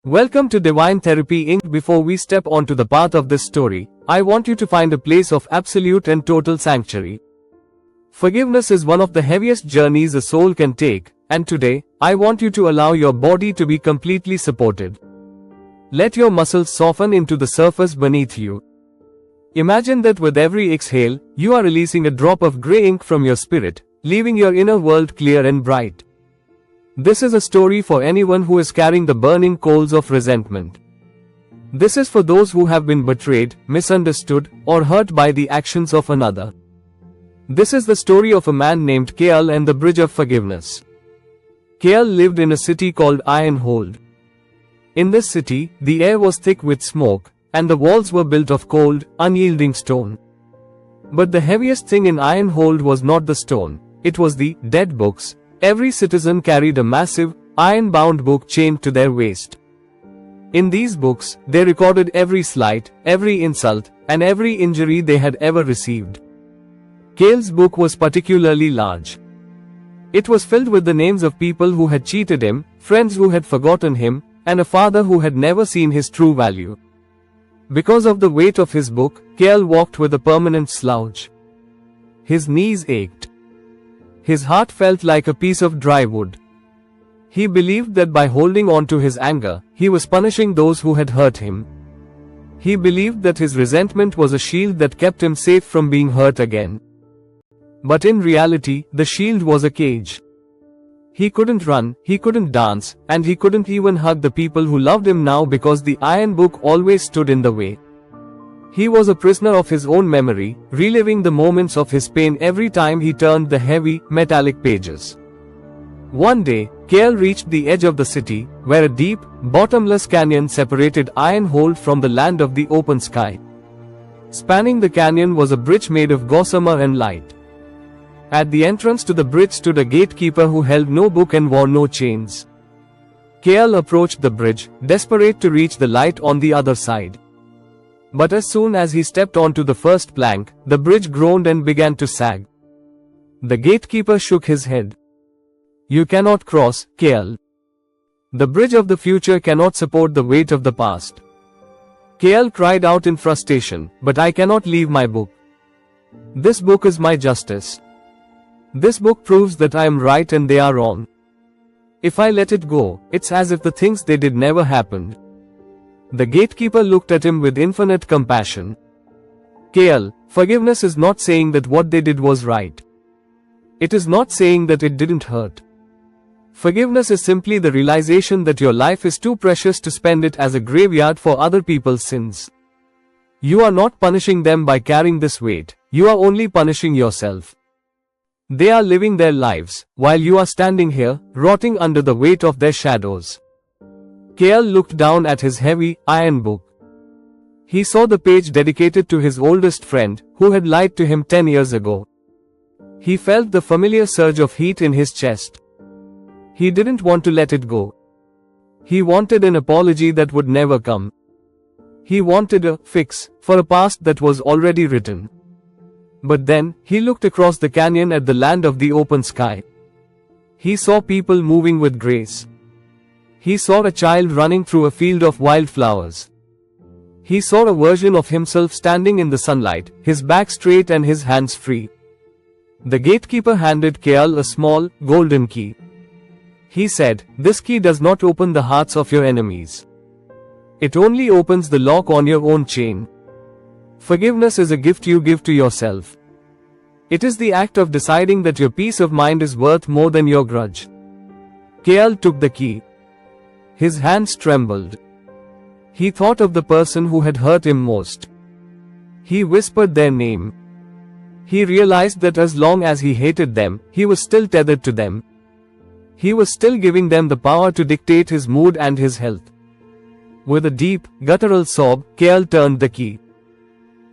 Welcome to Divine Therapy Inc. Before we step onto the path of this story, I want you to find a place of absolute and total sanctuary. Forgiveness is one of the heaviest journeys a soul can take, and today, I want you to allow your body to be completely supported. Let your muscles soften into the surface beneath you. Imagine that with every exhale, you are releasing a drop of grey ink from your spirit, leaving your inner world clear and bright. This is a story for anyone who is carrying the burning coals of resentment. This is for those who have been betrayed, misunderstood, or hurt by the actions of another. This is the story of a man named Kale and the Bridge of Forgiveness. Kale lived in a city called Ironhold. In this city, the air was thick with smoke, and the walls were built of cold, unyielding stone. But the heaviest thing in Ironhold was not the stone, it was the dead books. Every citizen carried a massive, iron-bound book chained to their waist. In these books, they recorded every slight, every insult, and every injury they had ever received. Kale's book was particularly large. It was filled with the names of people who had cheated him, friends who had forgotten him, and a father who had never seen his true value. Because of the weight of his book, Kale walked with a permanent slouch. His knees ached. His heart felt like a piece of dry wood. He believed that by holding on to his anger, he was punishing those who had hurt him. He believed that his resentment was a shield that kept him safe from being hurt again. But in reality, the shield was a cage. He couldn't run, he couldn't dance, and he couldn't even hug the people who loved him now because the iron book always stood in the way. He was a prisoner of his own memory, reliving the moments of his pain every time he turned the heavy, metallic pages. One day, Kale reached the edge of the city, where a deep, bottomless canyon separated Ironhold from the land of the open sky. Spanning the canyon was a bridge made of gossamer and light. At the entrance to the bridge stood a gatekeeper who held no book and wore no chains. Kale approached the bridge, desperate to reach the light on the other side. But as soon as he stepped onto the first plank, the bridge groaned and began to sag. The gatekeeper shook his head. "You cannot cross, Kale. The bridge of the future cannot support the weight of the past." Kale cried out in frustration, "But I cannot leave my book. This book is my justice. This book proves that I am right and they are wrong. If I let it go, it's as if the things they did never happened." The gatekeeper looked at him with infinite compassion. "Kale, forgiveness is not saying that what they did was right. It is not saying that it didn't hurt. Forgiveness is simply the realization that your life is too precious to spend it as a graveyard for other people's sins. You are not punishing them by carrying this weight, you are only punishing yourself. They are living their lives, while you are standing here, rotting under the weight of their shadows." Kale looked down at his heavy, iron book. He saw the page dedicated to his oldest friend, who had lied to him 10 years ago. He felt the familiar surge of heat in his chest. He didn't want to let it go. He wanted an apology that would never come. He wanted a fix for a past that was already written. But then, he looked across the canyon at the land of the open sky. He saw people moving with grace. He saw a child running through a field of wildflowers. He saw a version of himself standing in the sunlight, his back straight and his hands free. The gatekeeper handed Kale a small, golden key. He said, "This key does not open the hearts of your enemies. It only opens the lock on your own chain. Forgiveness is a gift you give to yourself. It is the act of deciding that your peace of mind is worth more than your grudge." Kale took the key. His hands trembled. He thought of the person who had hurt him most. He whispered their name. He realized that as long as he hated them, he was still tethered to them. He was still giving them the power to dictate his mood and his health. With a deep, guttural sob, Kale turned the key.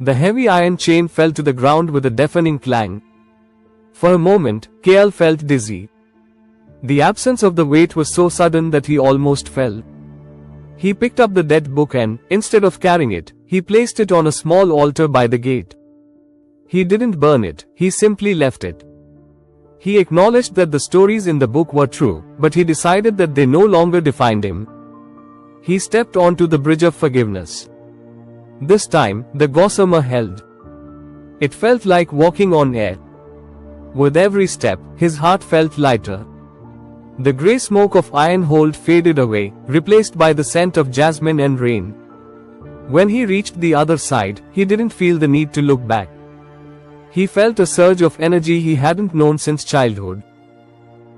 The heavy iron chain fell to the ground with a deafening clang. For a moment, Kale felt dizzy. The absence of the weight was so sudden that he almost fell. He picked up the dead book and, instead of carrying it, he placed it on a small altar by the gate. He didn't burn it, he simply left it. He acknowledged that the stories in the book were true, but he decided that they no longer defined him. He stepped onto the bridge of forgiveness. This time, the gossamer held. It felt like walking on air. With every step, his heart felt lighter. The grey smoke of Ironhold faded away, replaced by the scent of jasmine and rain. When he reached the other side, he didn't feel the need to look back. He felt a surge of energy he hadn't known since childhood.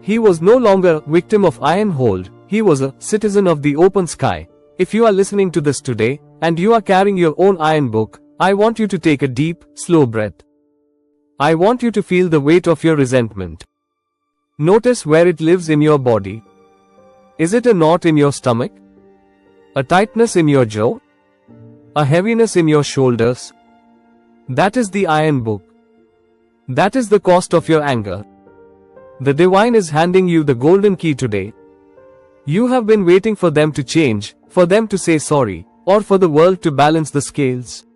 He was no longer a victim of Ironhold, he was a citizen of the open sky. If you are listening to this today, and you are carrying your own iron book, I want you to take a deep, slow breath. I want you to feel the weight of your resentment. Notice where it lives in your body. Is it a knot in your stomach? A tightness in your jaw? A heaviness in your shoulders? That is the iron book. That is the cost of your anger. The divine is handing you the golden key today. You have been waiting for them to change, for them to say sorry, or for the world to balance the scales.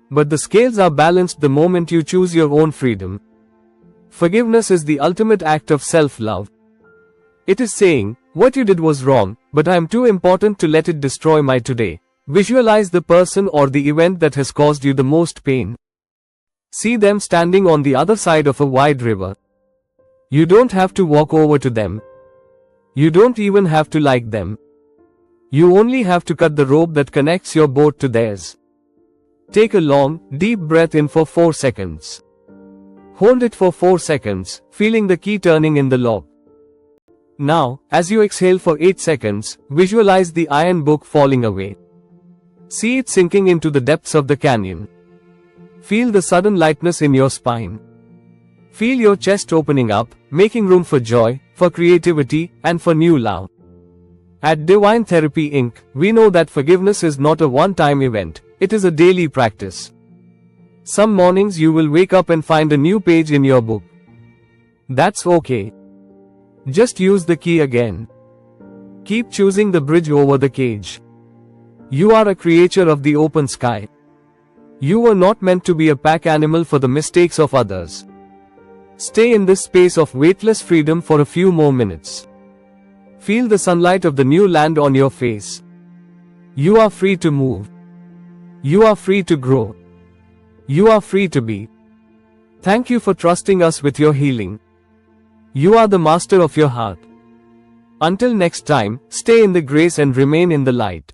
But the scales are balanced the moment you choose your own freedom. Forgiveness is the ultimate act of self-love. It is saying, what you did was wrong, but I am too important to let it destroy my today. Visualize the person or the event that has caused you the most pain. See them standing on the other side of a wide river. You don't have to walk over to them. You don't even have to like them. You only have to cut the rope that connects your boat to theirs. Take a long, deep breath in for 4 seconds. Hold it for 4 seconds, feeling the key turning in the lock. Now, as you exhale for 8 seconds, visualize the iron book falling away. See it sinking into the depths of the canyon. Feel the sudden lightness in your spine. Feel your chest opening up, making room for joy, for creativity, and for new love. At Divine Therapy Inc., we know that forgiveness is not a one-time event, it is a daily practice. Some mornings you will wake up and find a new page in your book. That's okay. Just use the key again. Keep choosing the bridge over the cage. You are a creature of the open sky. You were not meant to be a pack animal for the mistakes of others. Stay in this space of weightless freedom for a few more minutes. Feel the sunlight of the new land on your face. You are free to move. You are free to grow. You are free to be. Thank you for trusting us with your healing. You are the master of your heart. Until next time, stay in the grace and remain in the light.